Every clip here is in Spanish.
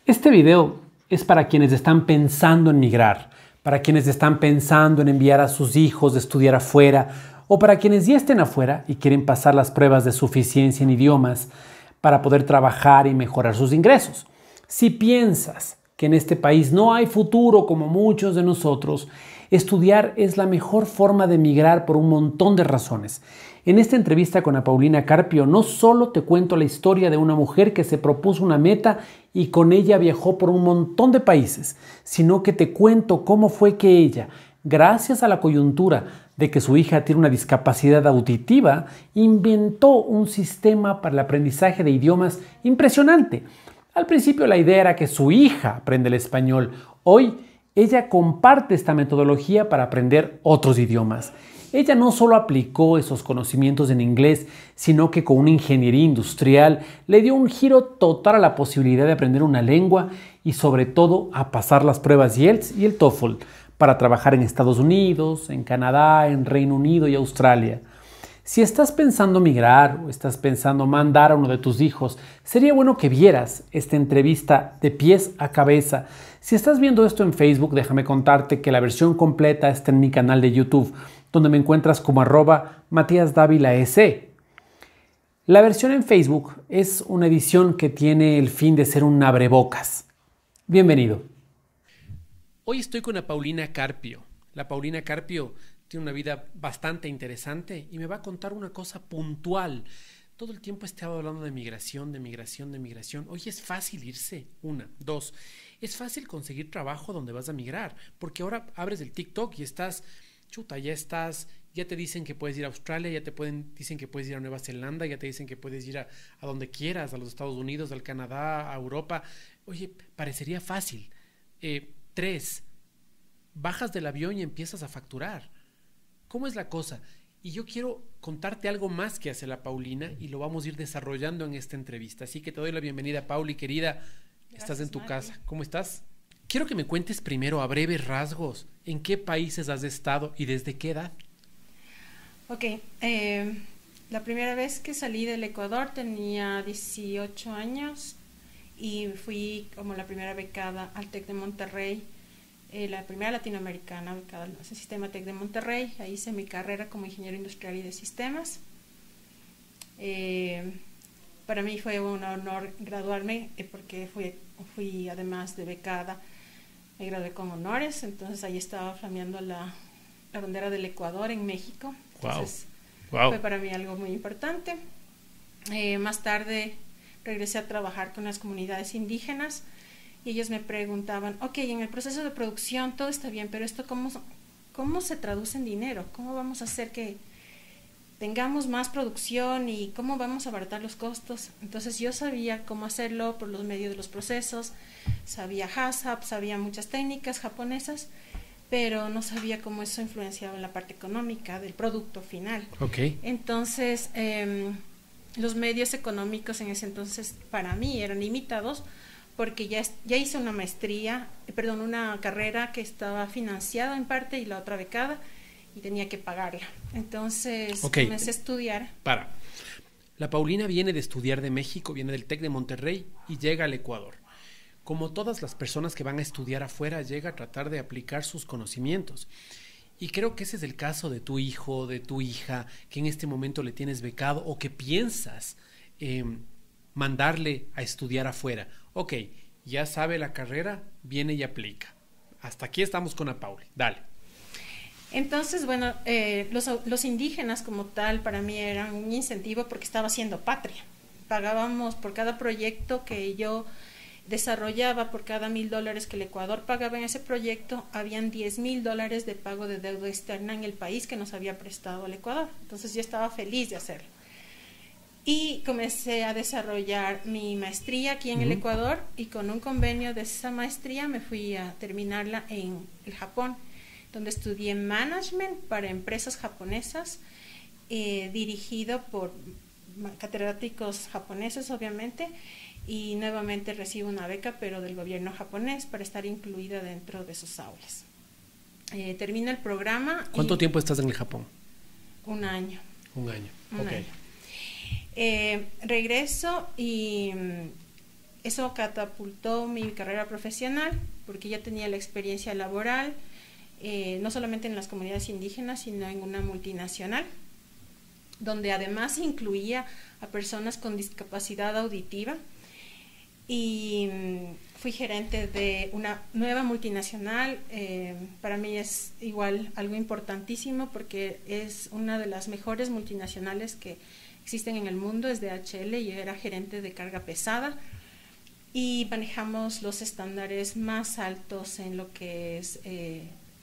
Este video es para quienes están pensando en migrar, para quienes están pensando en enviar a sus hijos a estudiar afuera o para quienes ya estén afuera y quieren pasar las pruebas de suficiencia en idiomas para poder trabajar y mejorar sus ingresos. Si piensas que en este país no hay futuro como muchos de nosotros, estudiar es la mejor forma de migrar por un montón de razones. En esta entrevista con Paulina Carpio no solo te cuento la historia de una mujer que se propuso una meta y con ella viajó por un montón de países, sino que te cuento cómo fue que ella, gracias a la coyuntura de que su hija tiene una discapacidad auditiva, inventó un sistema para el aprendizaje de idiomas impresionante. Al principio la idea era que su hija aprenda el español. Hoy ella comparte esta metodología para aprender otros idiomas. Ella no solo aplicó esos conocimientos en inglés, sino que con una ingeniería industrial le dio un giro total a la posibilidad de aprender una lengua y sobre todo a pasar las pruebas IELTS y el TOEFL para trabajar en Estados Unidos, en Canadá, en Reino Unido y Australia. Si estás pensando migrar o estás pensando mandar a uno de tus hijos, sería bueno que vieras esta entrevista de pies a cabeza. Si estás viendo esto en Facebook, déjame contarte que la versión completa está en mi canal de YouTube, donde me encuentras como @MatíasDávila.es. La versión en Facebook es una edición que tiene el fin de ser un abrebocas. Bienvenido. Hoy estoy con Paulina Carpio. La Paulina Carpio tiene una vida bastante interesante y me va a contar una cosa puntual. Todo el tiempo estaba hablando de migración, de migración, de migración. Oye, es fácil irse. Una. Dos, es fácil conseguir trabajo donde vas a migrar, porque ahora abres el TikTok y estás, ya te dicen que puedes ir a Australia, dicen que puedes ir a Nueva Zelanda, ya te dicen que puedes ir a donde quieras, a los Estados Unidos, al Canadá, a Europa. Oye, parecería fácil. Tres, bajas del avión y empiezas a facturar. ¿Cómo es la cosa? Y yo quiero contarte algo más que hace la Paulina y lo vamos a ir desarrollando en esta entrevista. Así que te doy la bienvenida, Pauli, querida. Gracias, estás en tu casa. ¿Cómo estás? Quiero que me cuentes primero a breves rasgos en qué países has estado y desde qué edad. Ok, la primera vez que salí del Ecuador tenía 18 años y fui como la primera becada al TEC de Monterrey. La primera latinoamericana becada al sistema TEC de Monterrey. Ahí hice mi carrera como ingeniero industrial y de sistemas. Para mí fue un honor graduarme porque fui además de becada, me gradué con honores. Entonces ahí estaba flameando la bandera del Ecuador en México. Entonces fue para mí algo muy importante. Más tarde regresé a trabajar con las comunidades indígenas. Y ellos me preguntaban, ok, en el proceso de producción todo está bien, pero esto ¿cómo se traduce en dinero? ¿Cómo vamos a hacer que tengamos más producción y cómo vamos a abaratar los costos? Entonces yo sabía cómo hacerlo por los medios de los procesos, sabía HACCP, sabía muchas técnicas japonesas, pero no sabía cómo eso influenciaba en la parte económica del producto final. Okay. Entonces, los medios económicos en ese entonces para mí eran limitados, porque ya hice una una carrera que estaba financiada en parte y la otra becada y tenía que pagarla. Entonces comencé a estudiar. La Paulina viene de estudiar de México, viene del TEC de Monterrey y llega al Ecuador. Como todas las personas que van a estudiar afuera, llega a tratar de aplicar sus conocimientos. Y creo que ese es el caso de tu hijo, de tu hija, que en este momento le tienes becado o que piensas mandarle a estudiar afuera. Ok, ya sabe la carrera, viene y aplica. Hasta aquí estamos con Pauli. Dale. Entonces, bueno, los indígenas como tal para mí eran un incentivo porque estaba haciendo patria. Pagábamos por cada proyecto que yo desarrollaba, por cada $1,000 que el Ecuador pagaba en ese proyecto, habían $10,000 de pago de deuda externa en el país que nos había prestado al Ecuador. Entonces yo estaba feliz de hacerlo. Y comencé a desarrollar mi maestría aquí en el Ecuador y con un convenio de esa maestría me fui a terminarla en el Japón, donde estudié management para empresas japonesas, dirigido por catedráticos japoneses obviamente, y nuevamente recibo una beca pero del gobierno japonés para estar incluida dentro de sus aulas. Termino el programa. ¿Cuánto tiempo estás en el Japón? Un año. Un año. Regreso y Eso catapultó mi carrera profesional porque ya tenía la experiencia laboral, no solamente en las comunidades indígenas, sino en una multinacional, donde además incluía a personas con discapacidad auditiva. Y fui gerente de una nueva multinacional. Para mí es igual algo importantísimo porque es una de las mejores multinacionales que existen en el mundo, es DHL, y yo era gerente de carga pesada y manejamos los estándares más altos en lo que es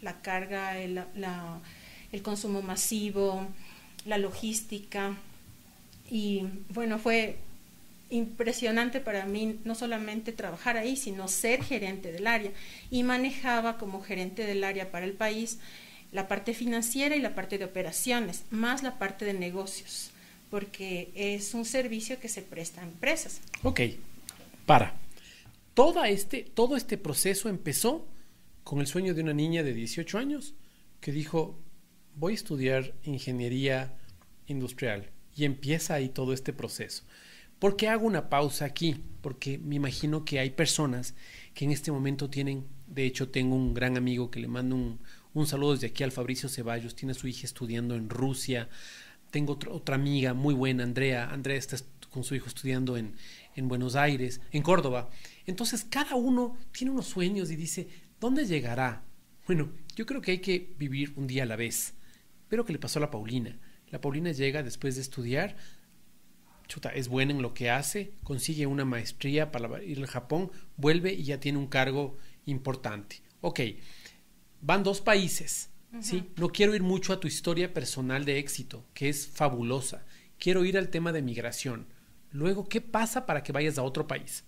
la carga, el consumo masivo, la logística. Y bueno, fue impresionante para mí no solamente trabajar ahí, sino ser gerente del área, y manejaba como gerente del área para el país la parte financiera y la parte de operaciones, más la parte de negocios, porque es un servicio que se presta a empresas. Ok, todo este proceso empezó con el sueño de una niña de 18 años que dijo, voy a estudiar ingeniería industrial, y empieza ahí todo este proceso. ¿Por qué hago una pausa aquí? Porque me imagino que hay personas que en este momento tienen, de hecho tengo un gran amigo que le mando un saludo desde aquí al Fabricio Ceballos, tiene a su hija estudiando en Rusia, tengo otra amiga muy buena, Andrea está con su hijo estudiando en Buenos Aires, en Córdoba. Entonces cada uno tiene unos sueños y dice, ¿dónde llegará? Bueno, yo creo que hay que vivir un día a la vez. Pero ¿qué le pasó a la Paulina? La Paulina llega después de estudiar, es buena en lo que hace, consigue una maestría para ir al Japón, vuelve y ya tiene un cargo importante. Ok, van 2 países, ¿sí? No quiero ir mucho a tu historia personal de éxito, que es fabulosa. Quiero ir al tema de migración. Luego, ¿qué pasa para que vayas a otro país?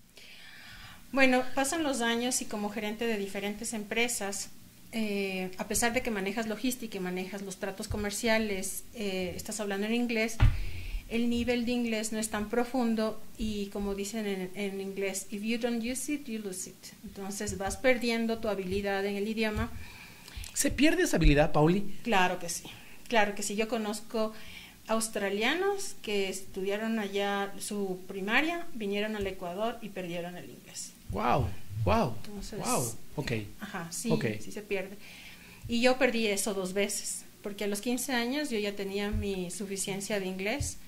Bueno, pasan los años y como gerente de diferentes empresas, a pesar de que manejas logística y manejas los tratos comerciales, estás hablando en inglés, el nivel de inglés no es tan profundo y como dicen en inglés, if you don't use it, you lose it. Entonces vas perdiendo tu habilidad en el idioma. ¿Se pierde esa habilidad, Pauli? Claro que sí, claro que sí. Yo conozco australianos que estudiaron allá su primaria, vinieron al Ecuador y perdieron el inglés. Wow. Entonces, ok. Ajá, sí, okay. Sí se pierde. Y yo perdí eso 2 veces, porque a los 15 años yo ya tenía mi suficiencia de inglés.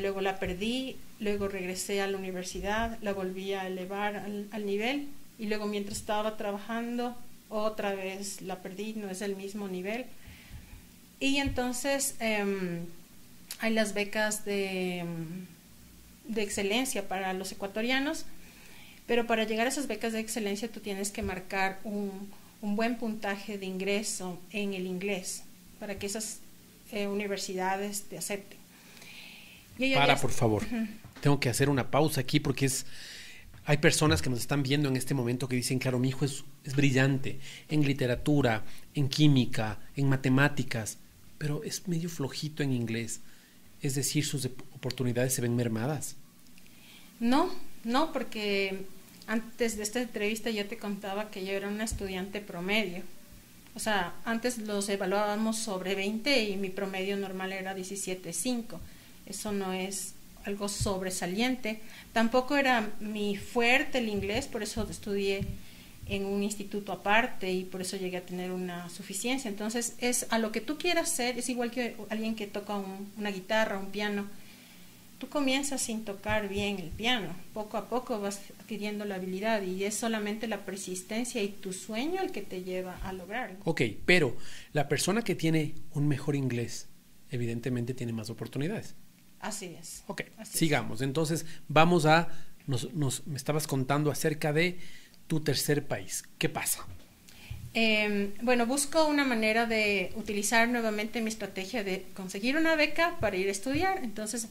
Luego la perdí, luego regresé a la universidad, la volví a elevar al nivel, y luego mientras estaba trabajando otra vez la perdí, no es el mismo nivel. Y entonces hay las becas de excelencia para los ecuatorianos, pero para llegar a esas becas de excelencia tú tienes que marcar un buen puntaje de ingreso en el inglés para que esas universidades te acepten. Por favor. Tengo que hacer una pausa aquí porque hay personas que nos están viendo en este momento que dicen, claro, mi hijo es brillante en literatura, en química, en matemáticas, pero es medio flojito en inglés. Es decir, sus oportunidades se ven mermadas. No, porque antes de esta entrevista yo te contaba que yo era una estudiante promedio. O sea, antes los evaluábamos sobre 20 y mi promedio normal era 17.5. Eso no es algo sobresaliente. Tampoco era mi fuerte el inglés, por eso estudié en un instituto aparte y por eso llegué a tener una suficiencia. Entonces, es a lo que tú quieras ser, es igual que alguien que toca una guitarra, un piano. Tú comienzas sin tocar bien el piano, poco a poco vas adquiriendo la habilidad y es solamente la persistencia y tu sueño el que te lleva a lograrlo. Ok, pero la persona que tiene un mejor inglés, evidentemente tiene más oportunidades. Así es. Ok, así sigamos. Entonces, vamos a... me estabas contando acerca de tu tercer país. ¿Qué pasa? Bueno, busco una manera de utilizar nuevamente mi estrategia de conseguir una beca para ir a estudiar. Entonces,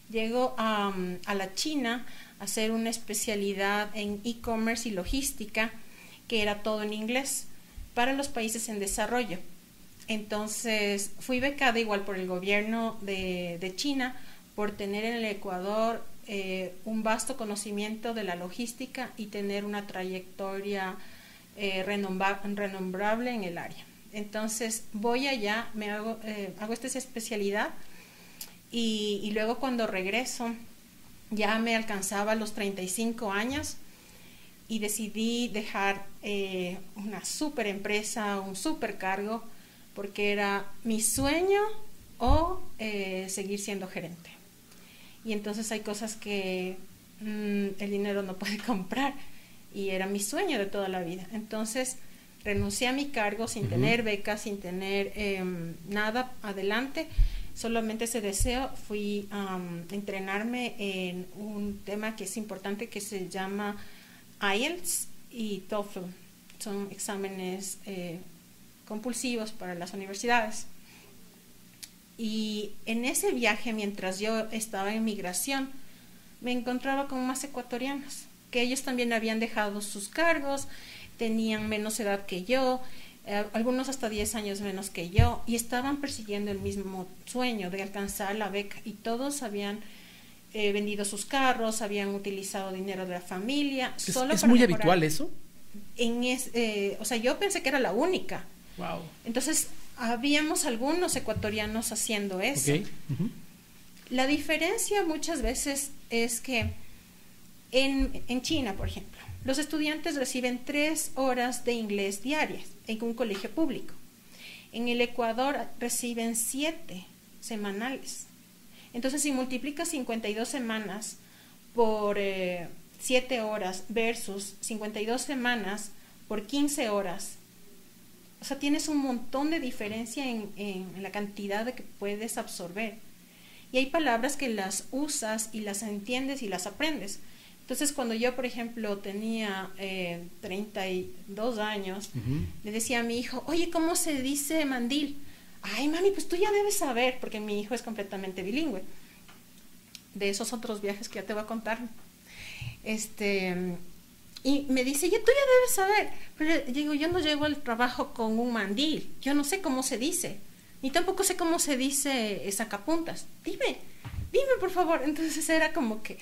llego a la China a hacer una especialidad en e-commerce y logística, que era todo en inglés, para los países en desarrollo. Entonces, fui becada igual por el gobierno de China, por tener en el Ecuador un vasto conocimiento de la logística y tener una trayectoria renombrable en el área. Entonces voy allá, hago esta especialidad y luego cuando regreso ya me alcanzaba los 35 años y decidí dejar una super empresa, un super cargo, porque era mi sueño o seguir siendo gerente. Y entonces hay cosas que el dinero no puede comprar, y era mi sueño de toda la vida. Entonces renuncié a mi cargo sin tener becas, sin tener nada adelante, solamente ese deseo. Fui a entrenarme en un tema que es importante, que se llama IELTS y TOEFL. Son exámenes compulsivos para las universidades. Y en ese viaje, mientras yo estaba en migración, me encontraba con más ecuatorianos, que ellos también habían dejado sus cargos, tenían menos edad que yo, algunos hasta 10 años menos que yo, y estaban persiguiendo el mismo sueño de alcanzar la beca, y todos habían vendido sus carros, habían utilizado dinero de la familia. ¿Es muy habitual eso? O sea, yo pensé que era la única. Wow. Entonces, habíamos algunos ecuatorianos haciendo eso. Okay. La diferencia muchas veces es que en China, por ejemplo, los estudiantes reciben 3 horas de inglés diarias en un colegio público. En el Ecuador reciben 7 semanales. Entonces, si multiplicas 52 semanas por 7 horas versus 52 semanas por 15 horas, o sea, tienes un montón de diferencia en la cantidad de que puedes absorber. Y hay palabras que las usas y las entiendes y las aprendes. Entonces, cuando yo, por ejemplo, tenía 32 años, le decía a mi hijo, oye, ¿cómo se dice mandil? Ay, mami, pues tú ya debes saber, porque mi hijo es completamente bilingüe. De esos otros viajes que ya te voy a contar. Y me dice, ya tú ya debes saber. Pero digo, yo no llego al trabajo con un mandil. Yo no sé cómo se dice. Ni tampoco sé cómo se dice sacapuntas. Dime por favor. Entonces era como que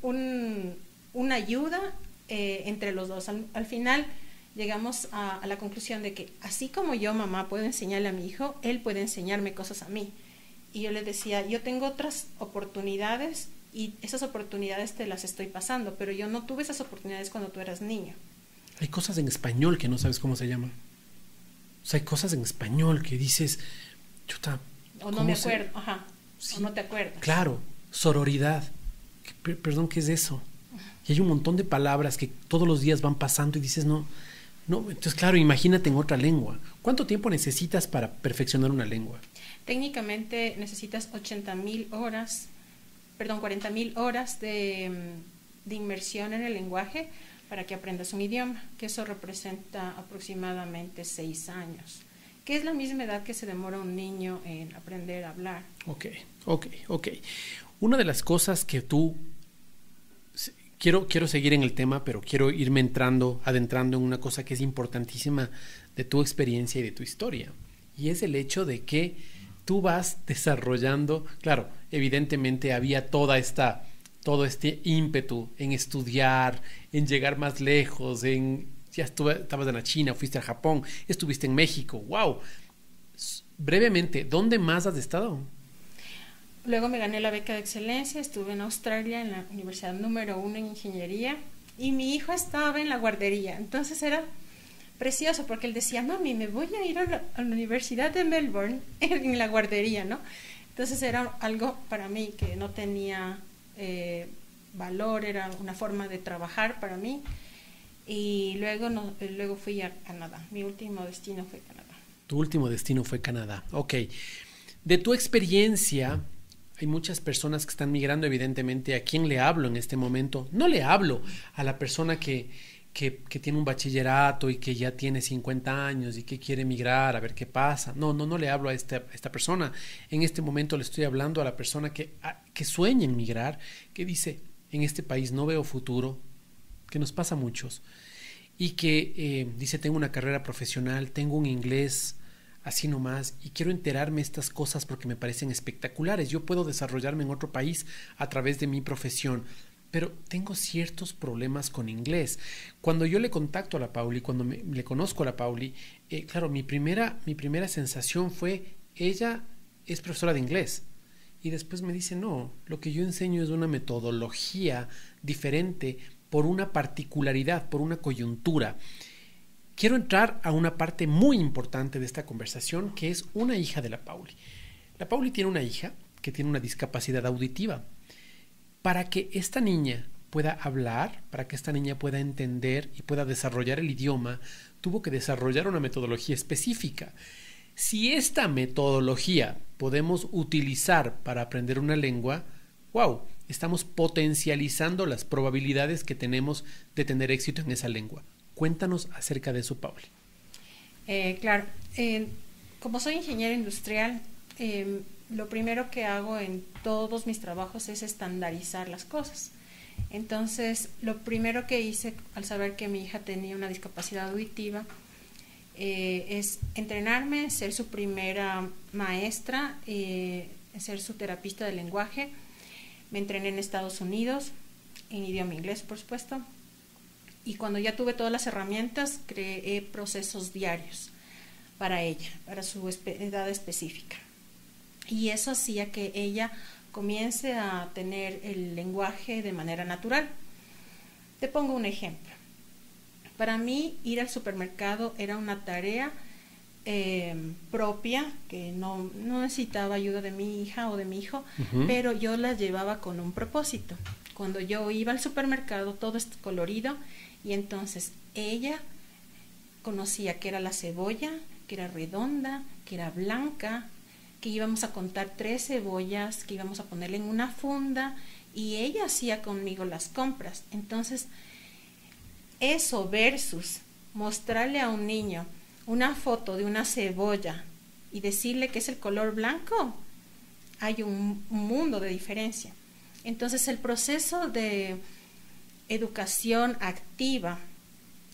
una ayuda entre los dos. Al final llegamos a la conclusión de que así como yo, mamá, puedo enseñarle a mi hijo, él puede enseñarme cosas a mí. Y yo le decía, yo tengo otras oportunidades y esas oportunidades te las estoy pasando, pero yo no tuve esas oportunidades cuando tú eras niño. Hay cosas en español que no sabes cómo se llama. O sea, hay cosas en español que dices, chuta, o no me acuerdo, sí, o no te acuerdas. Claro, sororidad. Perdón, ¿qué es eso? Y hay un montón de palabras que todos los días van pasando y dices, no. Entonces, claro, imagínate en otra lengua. ¿Cuánto tiempo necesitas para perfeccionar una lengua? Técnicamente necesitas 40.000 horas de inmersión en el lenguaje para que aprendas un idioma, que eso representa aproximadamente 6 años, que es la misma edad que se demora un niño en aprender a hablar. Ok. Una de las cosas que tú... Quiero seguir en el tema, pero quiero irme adentrando en una cosa que es importantísima de tu experiencia y de tu historia, y es el hecho de que tú vas desarrollando, claro, evidentemente había todo este ímpetu en estudiar, en llegar más lejos, estabas en la China, fuiste a Japón, estuviste en México, wow. Brevemente, ¿dónde más has estado? Luego me gané la beca de excelencia, estuve en Australia, en la universidad número 1 en ingeniería, y mi hijo estaba en la guardería. Entonces era precioso porque él decía, mami, me voy a ir a la Universidad de Melbourne en la guardería, ¿no? Entonces era algo para mí que no tenía valor, era una forma de trabajar para mí. Y luego fui a Canadá. Mi último destino fue Canadá. Tu último destino fue Canadá, ok. De tu experiencia... Hay muchas personas que están migrando, evidentemente. ¿A quién le hablo en este momento? No le hablo a la persona que tiene un bachillerato y que ya tiene 50 años y que quiere migrar a ver qué pasa. No le hablo a esta persona. En este momento le estoy hablando a la persona que sueña en migrar, que dice, en este país no veo futuro, que nos pasa a muchos, y que dice, tengo una carrera profesional, tengo un inglés así nomás, y quiero enterarme estas cosas porque me parecen espectaculares. Yo puedo desarrollarme en otro país a través de mi profesión, pero tengo ciertos problemas con inglés. Cuando yo le contacto a la Pauli, cuando le conozco a la Pauli, claro, mi primera sensación fue, ella es profesora de inglés, y después me dice, no, lo que yo enseño es una metodología diferente por una particularidad, por una coyuntura. Quiero entrar a una parte muy importante de esta conversación, que es una hija de la Pauli. La Pauli tiene una hija que tiene una discapacidad auditiva. Para que esta niña pueda hablar, para que esta niña pueda entender y pueda desarrollar el idioma, tuvo que desarrollar una metodología específica. Si esta metodología podemos utilizar para aprender una lengua, wow, estamos potencializando las probabilidades que tenemos de tener éxito en esa lengua. Cuéntanos acerca de eso, Pauli. Claro, como soy ingeniero industrial, lo primero que hago en todos mis trabajos es estandarizar las cosas. Entonces, lo primero que hice al saber que mi hija tenía una discapacidad auditiva es entrenarme, ser su primera maestra, ser su terapista de lenguaje. Me entrené en Estados Unidos, en idioma inglés, por supuesto. Y cuando ya tuve todas las herramientas, creé procesos diarios para ella, para su edad específica. Y eso hacía que ella comience a tener el lenguaje de manera natural. Te pongo un ejemplo. Para mí, ir al supermercado era una tarea propia, que no necesitaba ayuda de mi hija o de mi hijo, pero yo la llevaba con un propósito. Cuando yo iba al supermercado, todo es colorido, y entonces ella conocía que era la cebolla, que era redonda, que era blanca, que íbamos a contar 3 cebollas, que íbamos a ponerle en una funda, y ella hacía conmigo las compras. Entonces, eso versus mostrarle a un niño una foto de una cebolla y decirle que es el color blanco, hay un mundo de diferencia. Entonces, el proceso de educación activa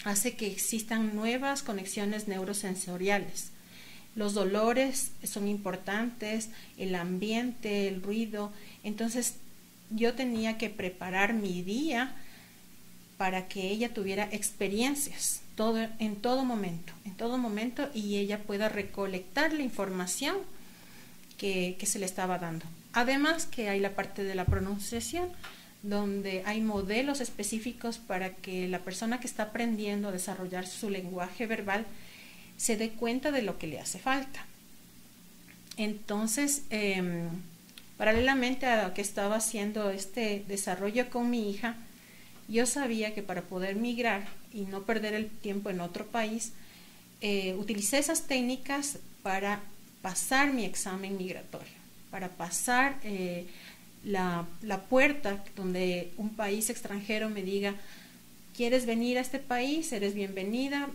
hace que existan nuevas conexiones neurosensoriales. Los dolores son importantes, el ambiente, el ruido. Entonces, yo tenía que preparar mi día para que ella tuviera experiencias en todo momento, y ella pueda recolectar la información que se le estaba dando. Además que hay la parte de la pronunciación, donde hay modelos específicos para que la persona que está aprendiendo a desarrollar su lenguaje verbal se dé cuenta de lo que le hace falta. Entonces, paralelamente a que estaba haciendo este desarrollo con mi hija, yo sabía que para poder migrar y no perder el tiempo en otro país, utilicé esas técnicas para pasar mi examen migratorio, para pasar la puerta donde un país extranjero me diga, ¿quieres venir a este país? Eres bienvenida,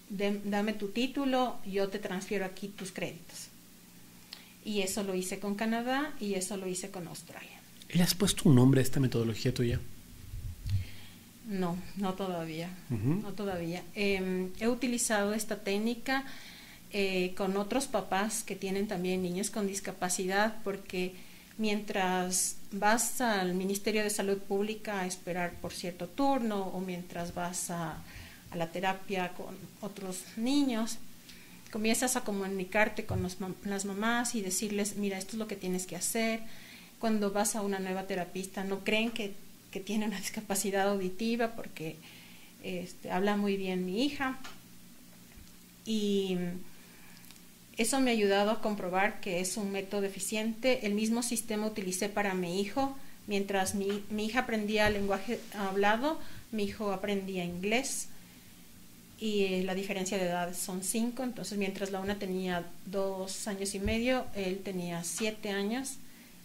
dame tu título, yo te transfiero aquí tus créditos. Y eso lo hice con Canadá y eso lo hice con Australia. ¿Le has puesto un nombre a esta metodología tuya? No todavía. No todavía. He utilizado esta técnica con otros papás que tienen también niños con discapacidad, porque mientras vas al Ministerio de Salud Pública a esperar por cierto turno, o mientras vas a la terapia con otros niños, comienzas a comunicarte con las mamás y decirles, mira, esto es lo que tienes que hacer. Cuando vas a una nueva terapista, no creen que tiene una discapacidad auditiva, porque habla muy bien mi hija, y eso me ha ayudado a comprobar que es un método eficiente. El mismo sistema utilicé para mi hijo. Mientras mi hija aprendía lenguaje hablado, mi hijo aprendía inglés, y la diferencia de edad son 5. Entonces, mientras la una tenía 2 años y medio, él tenía 7 años,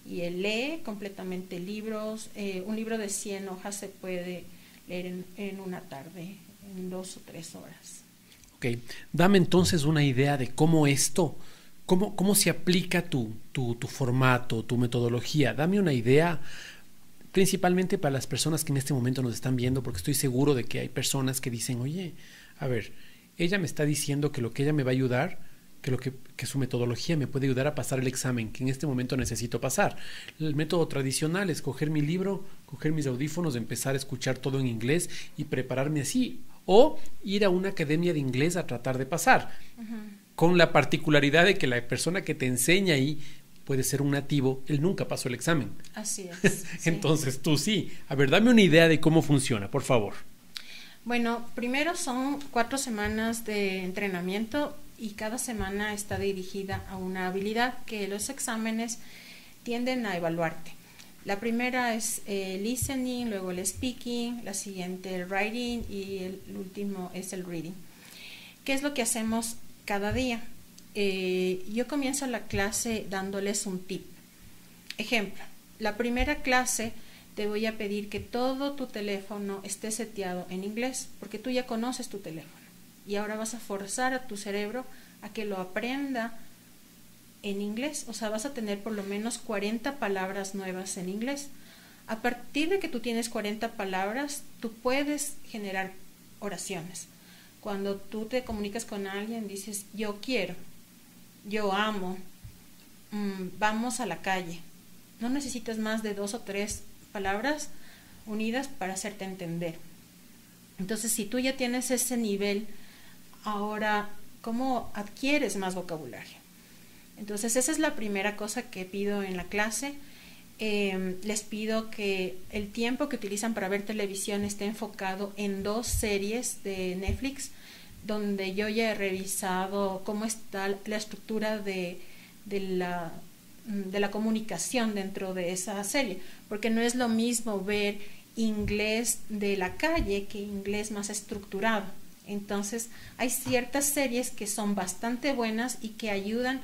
y él lee completamente libros. Un libro de 100 hojas se puede leer en una tarde, en 2 o 3 horas. Ok, dame entonces una idea de cómo cómo se aplica tu formato, tu metodología. Dame una idea, principalmente para las personas que en este momento nos están viendo, porque estoy seguro de que hay personas que dicen, oye, a ver, ella me está diciendo que lo que ella me va a ayudar, que su metodología me puede ayudar a pasar el examen que en este momento necesito pasar. El método tradicional es coger mi libro, coger mis audífonos, empezar a escuchar todo en inglés y prepararme así, o ir a una academia de inglés a tratar de pasar, con la particularidad de que la persona que te enseña ahí puede ser un nativo, él nunca pasó el examen. Así es. Sí. Entonces tú sí. A ver, dame una idea de cómo funciona, por favor. Bueno, primero son 4 semanas de entrenamiento y cada semana está dirigida a una habilidad que los exámenes tienden a evaluarte. La primera es el listening, luego el speaking, la siguiente el writing y el último es el reading. ¿Qué es lo que hacemos cada día? Yo comienzo la clase dándoles un tip. Ejemplo, la primera clase te voy a pedir que todo tu teléfono esté seteado en inglés, porque tú ya conoces tu teléfono y ahora vas a forzar a tu cerebro a que lo aprenda en inglés. O sea, vas a tener por lo menos 40 palabras nuevas en inglés. A partir de que tú tienes 40 palabras, tú puedes generar oraciones. Cuando tú te comunicas con alguien, dices, yo quiero, yo amo, vamos a la calle. No necesitas más de 2 o 3 palabras unidas para hacerte entender. Entonces, si tú ya tienes ese nivel, ahora, ¿cómo adquieres más vocabulario? Entonces, esa es la primera cosa que pido en la clase. Les pido que el tiempo que utilizan para ver televisión esté enfocado en 2 series de Netflix, donde yo ya he revisado cómo está la estructura de la comunicación dentro de esa serie, porque no es lo mismo ver inglés de la calle que inglés más estructurado. Entonces, hay ciertas series que son bastante buenas y que ayudan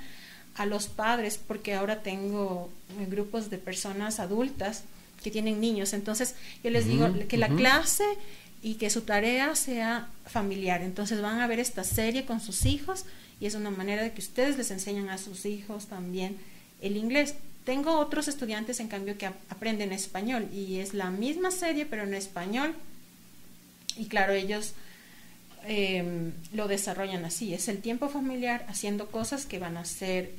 a los padres, porque ahora tengo grupos de personas adultas que tienen niños. Entonces, yo les digo que la clase y que su tarea sea familiar. Entonces, van a ver esta serie con sus hijos y es una manera de que ustedes les enseñan a sus hijos también el inglés. Tengo otros estudiantes, en cambio, que aprenden español y es la misma serie, pero en español. Y claro, ellos lo desarrollan así. Es el tiempo familiar haciendo cosas que van a hacer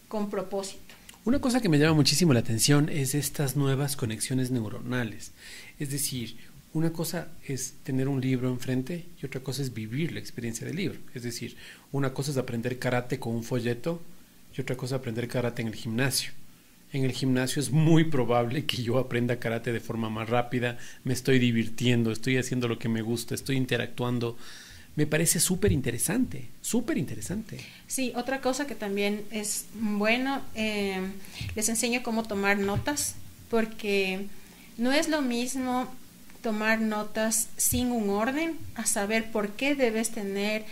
con propósito. Una cosa que me llama muchísimo la atención es estas nuevas conexiones neuronales. Es decir, una cosa es tener un libro enfrente y otra cosa es vivir la experiencia del libro. Es decir, una cosa es aprender karate con un folleto y otra cosa es aprender karate en el gimnasio. En el gimnasio es muy probable que yo aprenda karate de forma más rápida, me estoy divirtiendo, estoy haciendo lo que me gusta, estoy interactuando. Me parece súper interesante, súper interesante. Sí, otra cosa que también es bueno, les enseño cómo tomar notas, porque no es lo mismo tomar notas sin un orden, a saber por qué debes tener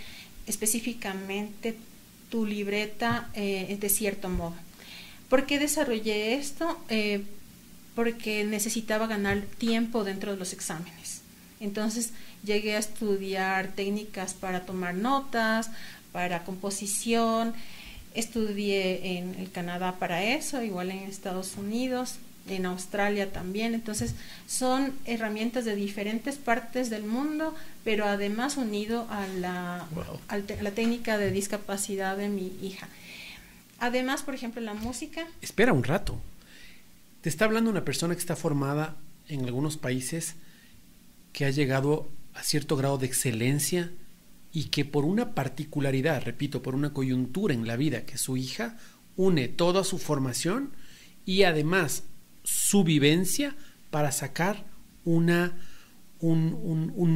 específicamente tu libreta de cierto modo. ¿Por qué desarrollé esto? Porque necesitaba ganar tiempo dentro de los exámenes. Entonces llegué a estudiar técnicas para tomar notas, para composición. Estudié en el Canadá para eso, igual en Estados Unidos, en Australia también. Entonces son herramientas de diferentes partes del mundo, pero además unido a la técnica de discapacidad de mi hija. Además, por ejemplo, la música. Espera un rato. Te está hablando una persona que está formada en algunos países, que ha llegado a cierto grado de excelencia y que por una particularidad, repito, por una coyuntura en la vida que es su hija, une toda su formación y además su vivencia para sacar un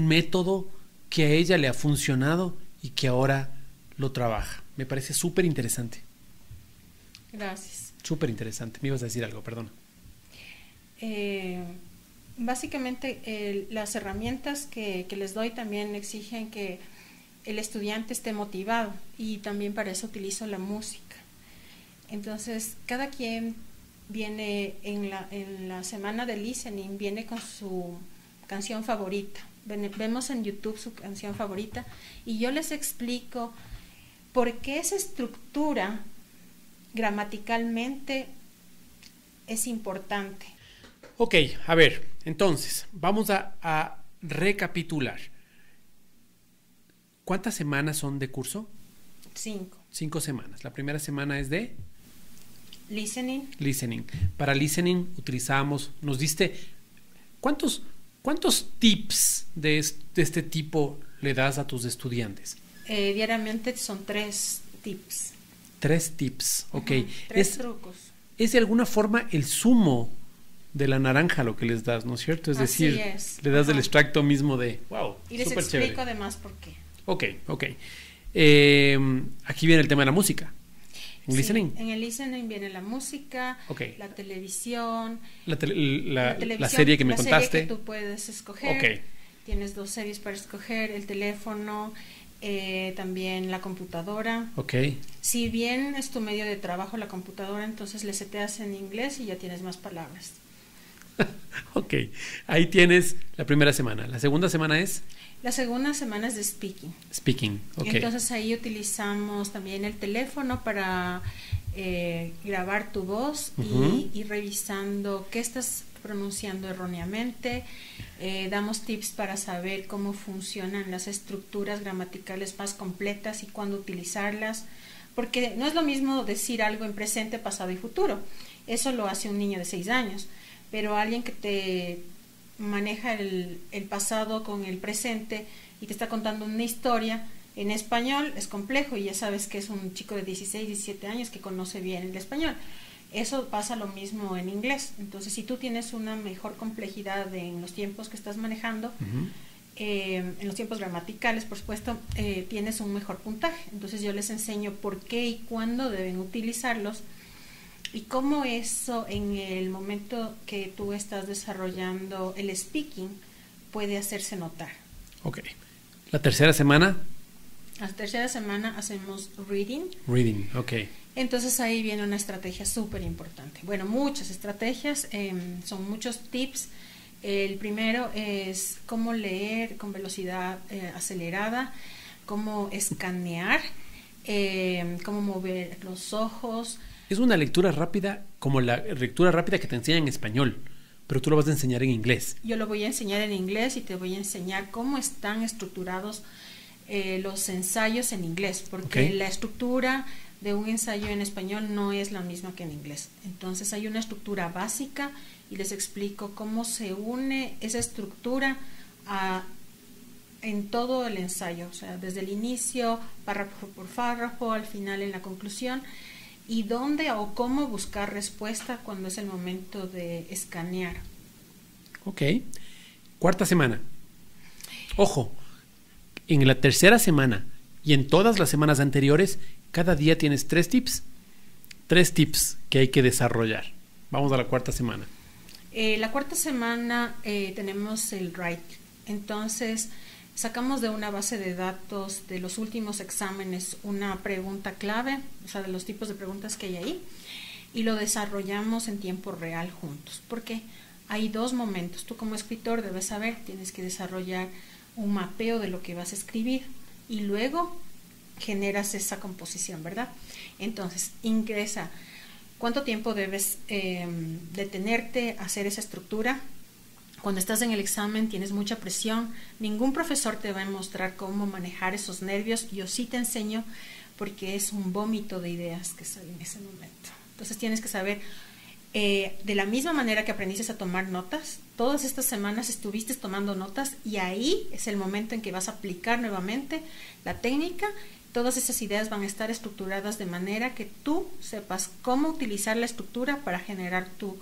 método que a ella le ha funcionado y que ahora lo trabaja. Me parece súper interesante. Gracias. Súper interesante. Me ibas a decir algo, perdón. Básicamente las herramientas que les doy también exigen que el estudiante esté motivado y también para eso utilizo la música. Entonces, cada quien viene en la semana de listening, viene con su canción favorita. Vemos en YouTube su canción favorita y yo les explico por qué esa estructura gramaticalmente es importante. Ok, a ver, entonces, vamos a recapitular. ¿Cuántas semanas son de curso? 5. 5 semanas. La primera semana es de listening. Para listening utilizamos, nos diste, ¿cuántos tips de este tipo le das a tus estudiantes? Diariamente son 3 tips. 3 tips, ok. Tres trucos. Es de alguna forma el zumo de la naranja lo que les das, ¿no es cierto? Es decir, le das el extracto mismo de, wow, y les explico chévere. Además por qué. Ok. Aquí viene el tema de la música. ¿En listening? En el listening viene la música, la televisión, la serie que me contaste. Serie que tú puedes escoger. Tienes 2 series para escoger, el teléfono, también la computadora. Si bien es tu medio de trabajo la computadora, entonces le seteas en inglés y ya tienes más palabras. Ok, ahí tienes la primera semana. ¿La segunda semana es? La segunda semana es de speaking. Entonces ahí utilizamos también el teléfono para grabar tu voz y ir revisando qué estás pronunciando erróneamente. Damos tips para saber cómo funcionan las estructuras gramaticales más completas y cuándo utilizarlas, porque no es lo mismo decir algo en presente, pasado y futuro. Eso lo hace un niño de 6 años, pero alguien que te maneja el pasado con el presente y te está contando una historia en español es complejo, y ya sabes que es un chico de 16, 17 años que conoce bien el español. Eso pasa lo mismo en inglés. Entonces, si tú tienes una mejor complejidad en los tiempos que estás manejando, en los tiempos gramaticales, por supuesto, tienes un mejor puntaje. Entonces, yo les enseño por qué y cuándo deben utilizarlos y cómo eso en el momento que tú estás desarrollando el speaking puede hacerse notar. Ok. ¿La tercera semana? La tercera semana hacemos reading. Reading, ok. Entonces ahí viene una estrategia súper importante. Bueno, muchas estrategias, son muchos tips. El primero es cómo leer con velocidad acelerada, cómo escanear, cómo mover los ojos. Es una lectura rápida como la lectura rápida que te enseñan en español, pero tú lo vas a enseñar en inglés. Yo lo voy a enseñar en inglés y te voy a enseñar cómo están estructurados los ensayos en inglés, porque la estructura de un ensayo en español no es la misma que en inglés. Entonces hay una estructura básica y les explico cómo se une esa estructura en todo el ensayo, o sea, desde el inicio, párrafo por párrafo, al final en la conclusión, y dónde o cómo buscar respuesta cuando es el momento de escanear. Ok. Cuarta semana. Ojo, en la tercera semana y en todas las semanas anteriores, cada día tienes 3 tips. 3 tips que hay que desarrollar. Vamos a la cuarta semana. La cuarta semana tenemos el write. Entonces, sacamos de una base de datos de los últimos exámenes una pregunta clave, o sea, de los tipos de preguntas que hay ahí, y lo desarrollamos en tiempo real juntos. Porque hay 2 momentos. Tú como escritor debes saber, tienes que desarrollar un mapeo de lo que vas a escribir y luego generas esa composición, ¿verdad? Entonces, ingresa. ¿Cuánto tiempo debes detenerte a hacer esa estructura? Cuando estás en el examen tienes mucha presión. Ningún profesor te va a mostrar cómo manejar esos nervios. Yo sí te enseño porque es un vómito de ideas que sale en ese momento. Entonces tienes que saber, de la misma manera que aprendiste a tomar notas, todas estas semanas estuviste tomando notas y ahí es el momento en que vas a aplicar nuevamente la técnica. Todas esas ideas van a estar estructuradas de manera que tú sepas cómo utilizar la estructura para generar tu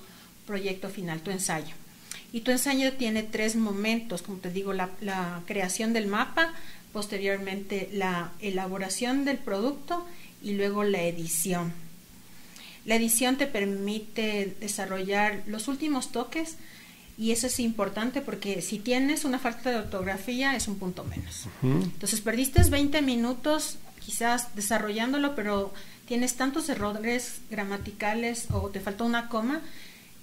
proyecto final, tu ensayo. Y tu ensayo tiene 3 momentos, como te digo, la creación del mapa, posteriormente la elaboración del producto y luego la edición. La edición te permite desarrollar los últimos toques y eso es importante porque si tienes una falta de ortografía es un punto menos. Entonces perdiste 20 minutos quizás desarrollándolo, pero tienes tantos errores gramaticales o te faltó una coma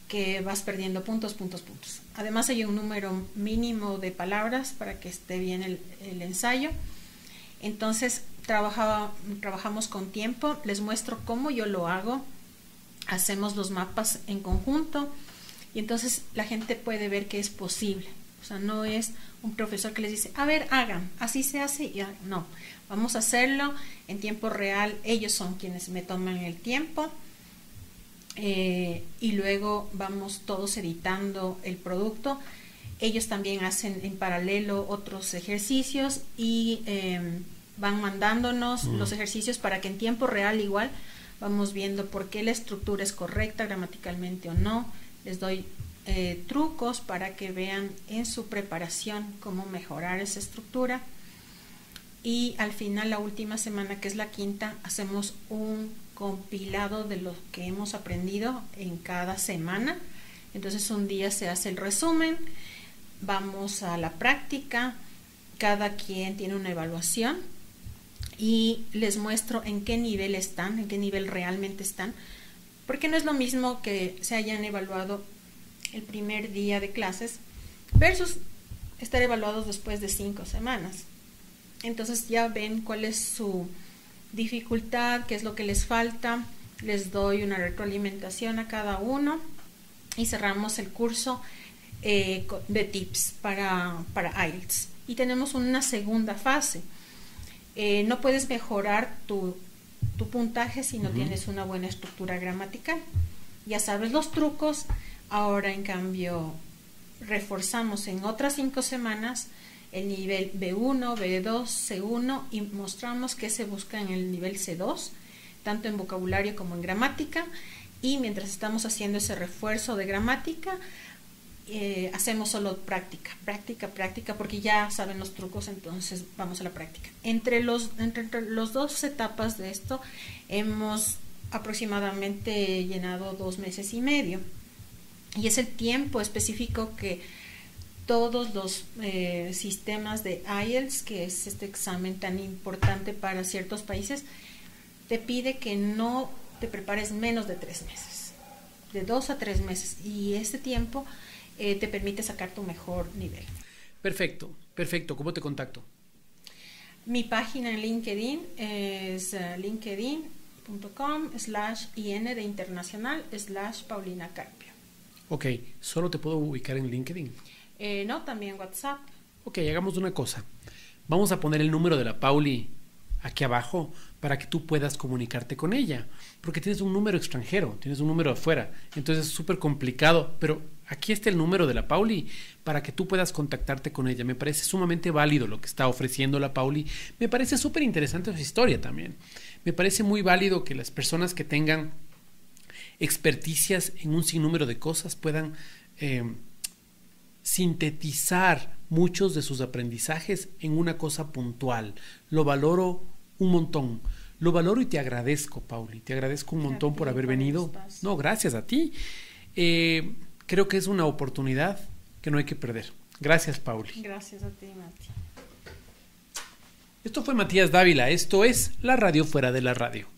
que vas perdiendo puntos. Además hay un número mínimo de palabras para que esté bien el ensayo. Entonces trabajamos con tiempo, les muestro cómo yo lo hago, hacemos los mapas en conjunto y entonces la gente puede ver que es posible. O sea, no es un profesor que les dice, a ver, hagan, así se hace, y no, vamos a hacerlo en tiempo real. Ellos son quienes me toman el tiempo. Y luego vamos todos editando el producto. Ellos también hacen en paralelo otros ejercicios y van mandándonos los ejercicios para que en tiempo real igual vamos viendo por qué la estructura es correcta gramaticalmente o no. Les doy trucos para que vean en su preparación cómo mejorar esa estructura. Y al final, la última semana, que es la quinta, hacemos un compilado de lo que hemos aprendido en cada semana. Entonces un día se hace el resumen, vamos a la práctica, cada quien tiene una evaluación y les muestro en qué nivel están, en qué nivel realmente están, porque no es lo mismo que se hayan evaluado el primer día de clases versus estar evaluados después de 5 semanas. Entonces ya ven cuál es su dificultad, qué es lo que les falta, les doy una retroalimentación a cada uno y cerramos el curso de tips para IELTS. Y tenemos una segunda fase. No puedes mejorar tu puntaje si no tienes una buena estructura gramatical. Ya sabes los trucos, ahora en cambio reforzamos en otras 5 semanas el nivel B1, B2, C1 y mostramos qué se busca en el nivel C2, tanto en vocabulario como en gramática. Y mientras estamos haciendo ese refuerzo de gramática, hacemos solo práctica, porque ya saben los trucos, entonces vamos a la práctica. Entre los 2 etapas de esto hemos aproximadamente llenado 2 meses y medio. Y es el tiempo específico que todos los sistemas de IELTS, que es este examen tan importante para ciertos países, te pide que no te prepares menos de 3 meses, de 2 a 3 meses, y este tiempo te permite sacar tu mejor nivel. Perfecto. ¿Cómo te contacto? Mi página en LinkedIn es linkedin.com/in de internacional /Paulina Carpio. Ok, ¿solo te puedo ubicar en LinkedIn? No, también WhatsApp. Ok, hagamos una cosa. Vamos a poner el número de la Pauli aquí abajo para que tú puedas comunicarte con ella, porque tienes un número extranjero, tienes un número afuera, entonces es súper complicado, pero aquí está el número de la Pauli para que tú puedas contactarte con ella. Me parece sumamente válido lo que está ofreciendo la Pauli, me parece súper interesante su historia también, me parece muy válido que las personas que tengan experticias en un sinnúmero de cosas puedan sintetizar muchos de sus aprendizajes en una cosa puntual. Lo valoro un montón. Lo valoro y te agradezco, Pauli. Te agradezco un montón por haber venido. No, gracias a ti. Creo que es una oportunidad que no hay que perder. Gracias, Pauli. Gracias a ti, Mati. Esto fue Matías Dávila. Esto es La Radio Fuera de la Radio.